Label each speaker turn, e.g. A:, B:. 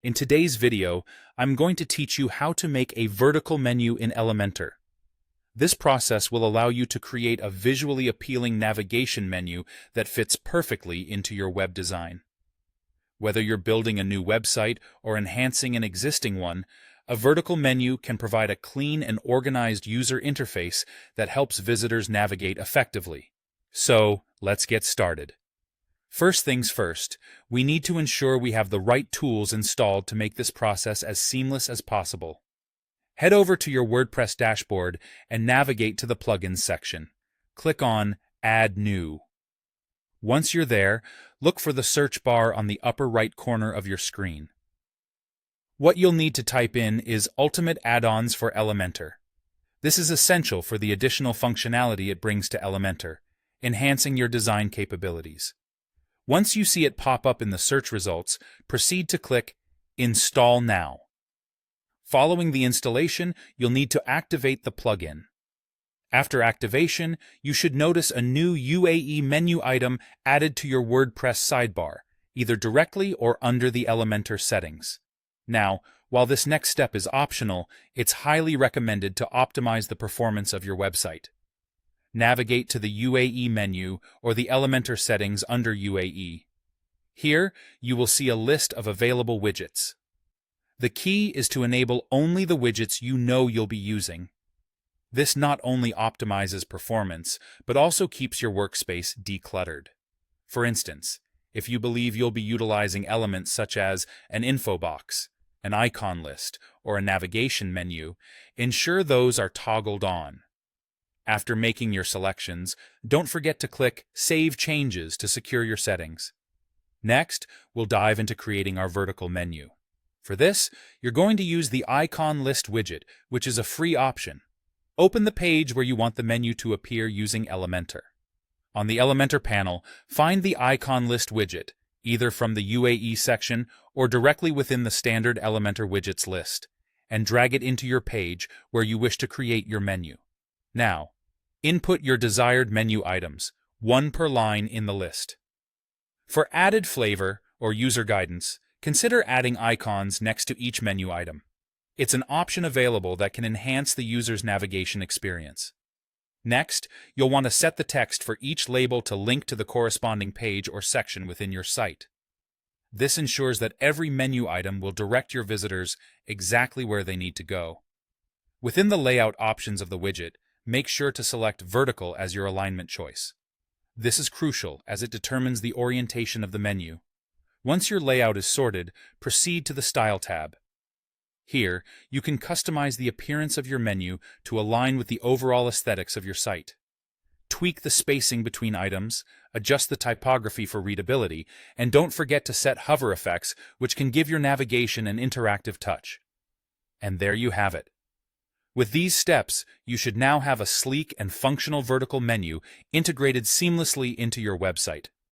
A: In today's video, I'm going to teach you how to make a vertical menu in Elementor. This process will allow you to create a visually appealing navigation menu that fits perfectly into your web design. Whether you're building a new website or enhancing an existing one, a vertical menu can provide a clean and organized user interface that helps visitors navigate effectively. So, let's get started. First things first, we need to ensure we have the right tools installed to make this process as seamless as possible. Head over to your WordPress dashboard and navigate to the Plugins section. Click on Add New. Once you're there, look for the search bar on the upper right corner of your screen. What you'll need to type in is Ultimate Add-ons for Elementor. This is essential for the additional functionality it brings to Elementor, enhancing your design capabilities. Once you see it pop up in the search results, proceed to click Install Now. Following the installation, you'll need to activate the plugin. After activation, you should notice a new UAE menu item added to your WordPress sidebar, either directly or under the Elementor settings. Now, while this next step is optional, it's highly recommended to optimize the performance of your website. Navigate to the UAE menu or the Elementor settings under UAE. Here, you will see a list of available widgets. The key is to enable only the widgets you know you'll be using. This not only optimizes performance, but also keeps your workspace decluttered. For instance, if you believe you'll be utilizing elements such as an info box, an icon list, or a navigation menu, ensure those are toggled on. After making your selections, don't forget to click Save Changes to secure your settings. Next, we'll dive into creating our vertical menu. For this, you're going to use the Icon List widget, which is a free option. Open the page where you want the menu to appear using Elementor. On the Elementor panel, find the Icon List widget, either from the UAE section or directly within the standard Elementor widgets list, and drag it into your page where you wish to create your menu. Now, input your desired menu items, one per line in the list. For added flavor or user guidance, consider adding icons next to each menu item. It's an option available that can enhance the user's navigation experience. Next, you'll want to set the text for each label to link to the corresponding page or section within your site. This ensures that every menu item will direct your visitors exactly where they need to go. Within the layout options of the widget, make sure to select vertical as your alignment choice. This is crucial as it determines the orientation of the menu. Once your layout is sorted, proceed to the Style tab. Here, you can customize the appearance of your menu to align with the overall aesthetics of your site. Tweak the spacing between items, adjust the typography for readability, and don't forget to set hover effects, which can give your navigation an interactive touch. And there you have it. With these steps, you should now have a sleek and functional vertical menu integrated seamlessly into your website.